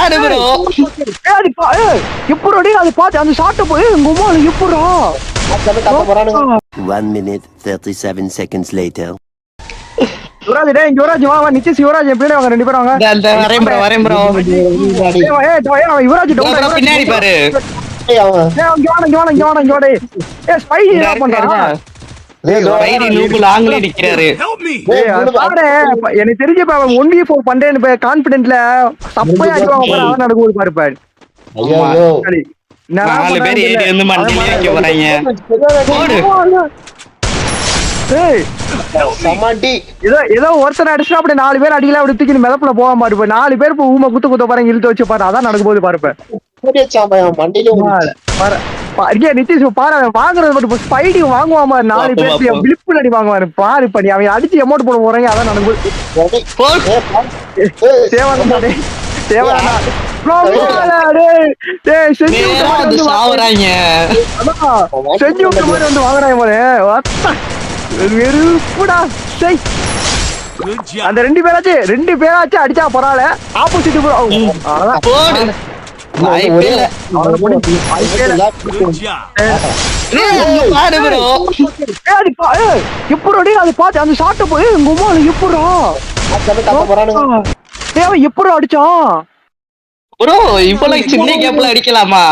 பாடு ப்ரோ. எப்படி அது பாத்து அந்த ஷாட் போய் உங்க அம்மா எப்படா 1 minute 37 seconds later. யுவராஜ் டேய் இங்க யுவராஜ் வா நிச்சஸ் யுவராஜ் எப்படி அவங்க ரெண்டு பேரும் வாங்க. இந்த வரேன் ப்ரோ. யுவராஜ் டவுன் பின்னாடி பாரு. இங்க வாடா ஏய் ஸ்பை என்ன பண்றா ஸ்பைடி லூப் லாங்ல நிக்கிறாரு. எனக்கு தெரிஞ்ச 1v4 பண்றேன்னு கான்ஃபிடென்ட்ல சப்பையா அடிவாங்க பாரு அதான் நடக்குது பாரு பாரு. நாலு பேர் ஏறி வந்து மண்ணில வைக்க போறாங்க. ஏதோ ஒருத்தர் அடிச்சா அப்படி 4 பேர் அடிக்கல அப்படி தூக்கி மிதப்புல போக மாட்டு 4 பேர் ஊமை குத்த பாருங்க இழுத்து வச்சு பாரு அதான் நடக்கும் போது பாருப்ப நிதிஷ் பாரு வாங்குறது மட்டும் ஸ்பைடி வாங்குவாமா 4 பேர் விழிப்பு நடி வாங்குவாரு பாரு பண்ணி அவன் அடிச்சு அமௌண்ட் போட போறாங்க அதான் நடக்கும் செஞ்சு விட்ட மாதிரி வந்து வாங்குறாங்க அந்த 2 பேராச்சும் அடிச்சா பரவாயில்ல ஆப்போசிட் எப்படி அது பாத்து அந்த ஷாட் போய் உங்க அம்மா எப்படா எப்படி அடிச்சான் ப்ரோ இப்பெல்லாம் சின்ன கேப்ல அடிக்கலாமா?